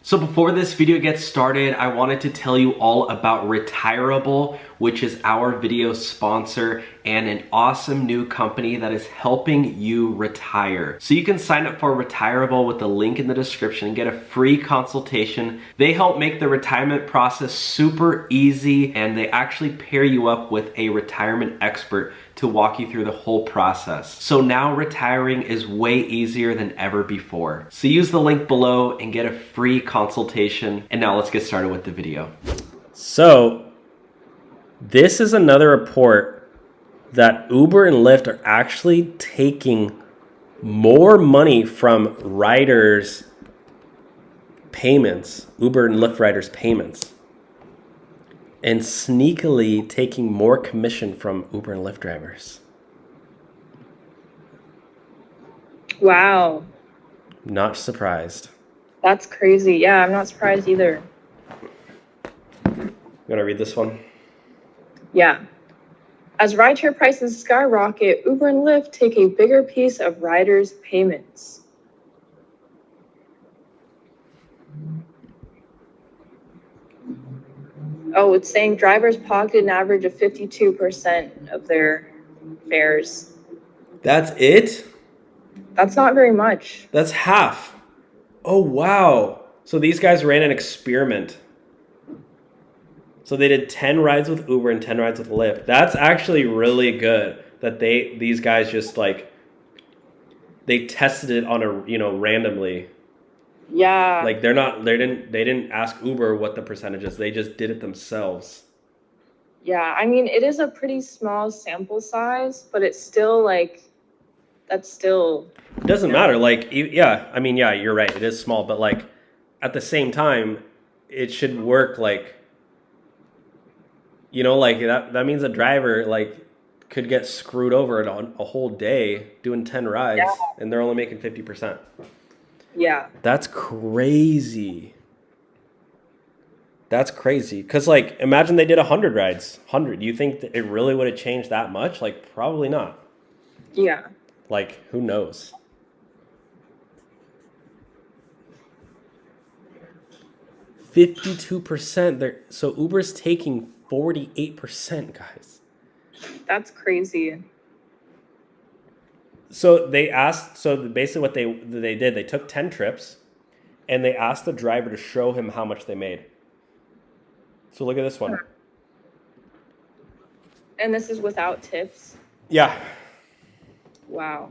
So before this video gets started, I wanted to tell you all about Retireable, which is our video sponsor and an awesome new company that is helping you retire. So you can sign up for Retireable with the link in the description and get a free consultation. They help make the retirement process super easy, and they actually pair you up with a retirement expert to walk you through the whole process. So now retiring is way easier than ever before. So use the link below and get a free consultation. And now let's get started with the video. So this is another report that Uber and Lyft are actually taking more money from riders' payments, Uber and Lyft riders' payments, and sneakily taking more commission from Uber and Lyft drivers. Wow. Not surprised. That's crazy. Yeah, I'm not surprised either. You want to read this one? Yeah. As rideshare prices skyrocket, Uber and Lyft take a bigger piece of riders' payments. Oh, it's saying drivers pocket an average of 52% of their fares. That's it? That's not very much. That's half. Oh, wow. So these guys ran an experiment. So they did 10 rides with Uber and 10 rides with Lyft. That's actually really good that these guys just like, they tested it on a, randomly. Yeah. Like they didn't ask Uber what the percentage is. They just did it themselves. Yeah, I mean, it is a pretty small sample size, but it's still like, that's still... It doesn't matter. Like, yeah, I mean, yeah, you're right. It is small, but like at the same time, it should work like, like that means a driver like could get screwed over on a whole day doing 10 rides and they're only making 50%. Yeah. That's crazy. That's crazy. Because, like, imagine they did 100 rides. 100. You think that it really would have changed that much? Like, probably not. Yeah. Like, who knows? %52%. So Uber's taking 48%, guys. That's crazy. So they asked, basically what they did, they took 10 trips and they asked the driver to show him how much they made. So look at this one. And this is without tips? Yeah. Wow.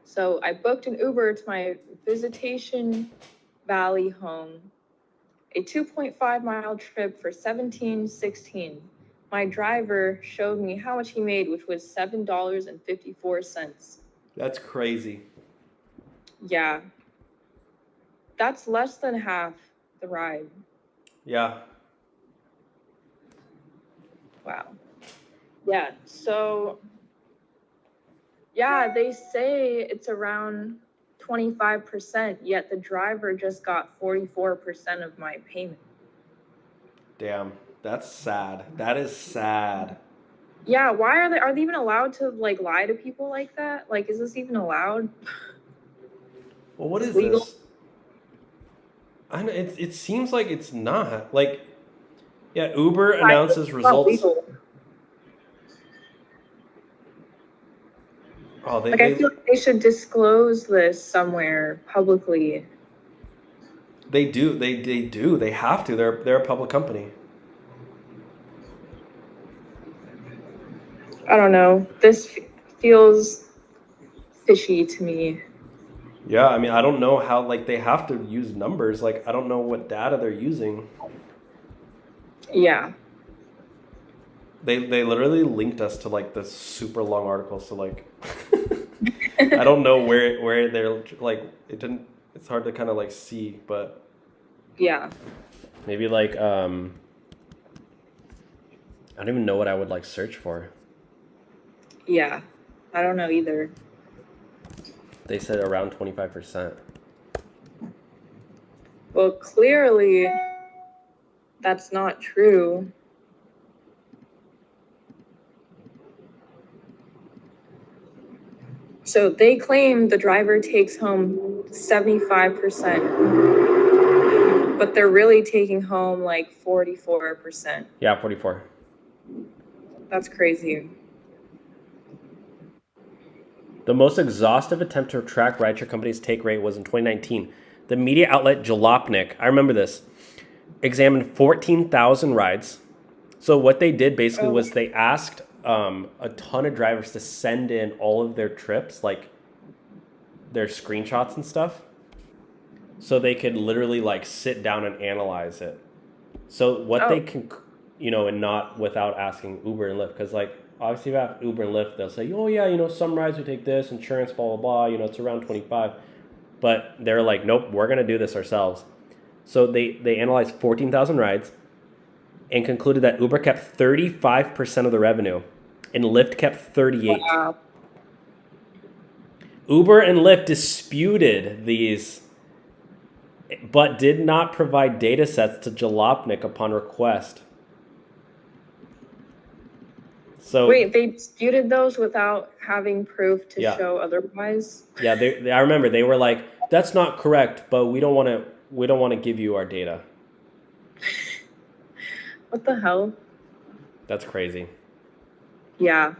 So I booked an Uber to my Visitation Valley home, a 2.5 mile trip for $17.16. My driver showed me how much he made, which was $7.54. That's crazy. Yeah. That's less than half the ride. Yeah. Wow. Yeah, so, yeah, they say it's around 25%, yet the driver just got 44% of my payment. Damn. That's sad. That is sad. Yeah, why are they even allowed to like lie to people like that? Like, is this even allowed? Well, what is legal? this? I know it seems like it's not. Like, yeah, Uber announces results. Oh, I feel like they should disclose this somewhere publicly. They do. They do. They have to. They're a public company. I don't know. This feels fishy to me. Yeah, I mean, I don't know how, like, they have to use numbers. Like, I don't know what data they're using. Yeah. They literally linked us to, like, this super long article. So, like, I don't know where they're, like, it's hard to kind of, like, see, but. Yeah. Maybe, like, I don't even know what I would, like, search for. Yeah, I don't know either. They said around 25%. Well, clearly, that's not true. So they claim the driver takes home 75%. But they're really taking home like 44%. Yeah, 44. That's crazy. The most exhaustive attempt to track rideshare companies' take rate was in 2019. The media outlet Jalopnik, I remember this, examined 14,000 rides. So what they did basically was they asked a ton of drivers to send in all of their trips, like their screenshots and stuff, so they could literally like sit down and analyze it. So what they can, you know, and not without asking Uber and Lyft, because like obviously if I have Uber and Lyft, they'll say, oh yeah, you know, some rides we take this, insurance, blah, blah, blah, you know, it's around 25. But they're like, nope, we're going to do this ourselves. So they analyzed 14,000 rides and concluded that Uber kept 35% of the revenue and Lyft kept 38%. Wow. Uber and Lyft disputed these, but did not provide data sets to Jalopnik upon request. So wait, they disputed those without having proof to show otherwise? Yeah, I remember they were like, that's not correct, but we don't want to give you our data. What the hell? That's crazy. Yeah.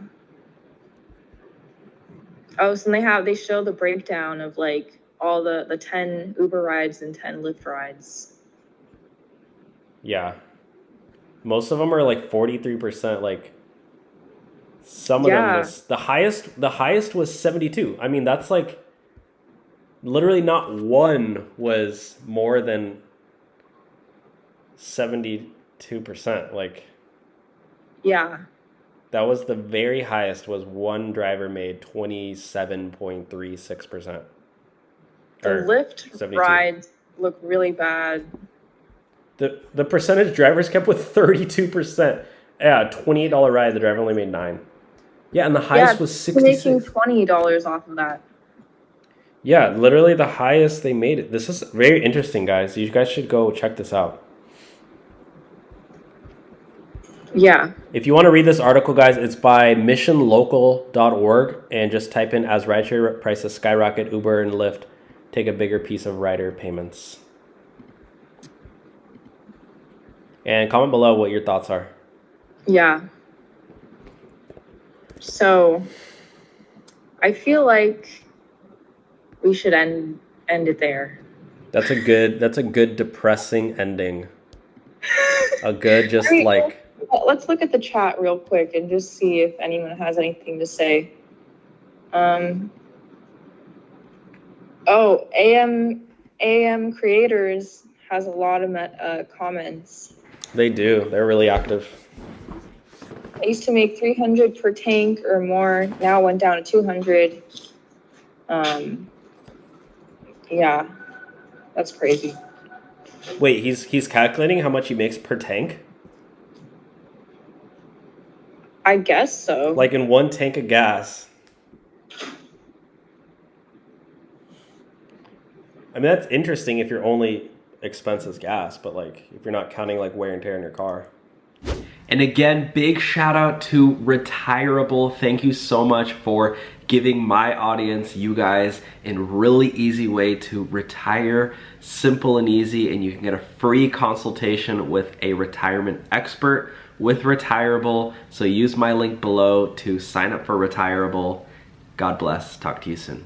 Oh, so they show the breakdown of like all the 10 Uber rides and 10 Lyft rides. Yeah. Most of them are like 43%. Like some of them was the highest was 72. I mean, that's like literally not one was more than 72%. Like, yeah. That was the very highest, was one driver made 27.36%. The Lyft 72. Rides look really bad. The percentage drivers kept with 32%. Yeah, $28 ride, the driver only made $9. Yeah, and the highest was 66. Making $20 off of that. Yeah, literally the highest they made it. This is very interesting, guys. You guys should go check this out. Yeah. If you want to read this article, guys, it's by missionlocal.org, and just type in, as rideshare prices skyrocket, Uber and Lyft take a bigger piece of rider payments. And comment below what your thoughts are. Yeah. So I feel like we should end it there. That's a good depressing ending. A good let's look at the chat real quick and just see if anyone has anything to say. AM Creators has a lot of comments. They do. They're really active. I used to make 300 per tank or more. Now went down to 200. Yeah, that's crazy. Wait, he's calculating how much he makes per tank? I guess so. Like in one tank of gas. I mean, that's interesting if your only expense is gas, but like if you're not counting like wear and tear in your car. And again, big shout out to Retireable. Thank you so much for giving my audience, you guys, a really easy way to retire, simple and easy, and you can get a free consultation with a retirement expert with Retireable. So use my link below to sign up for Retireable. God bless. Talk to you soon.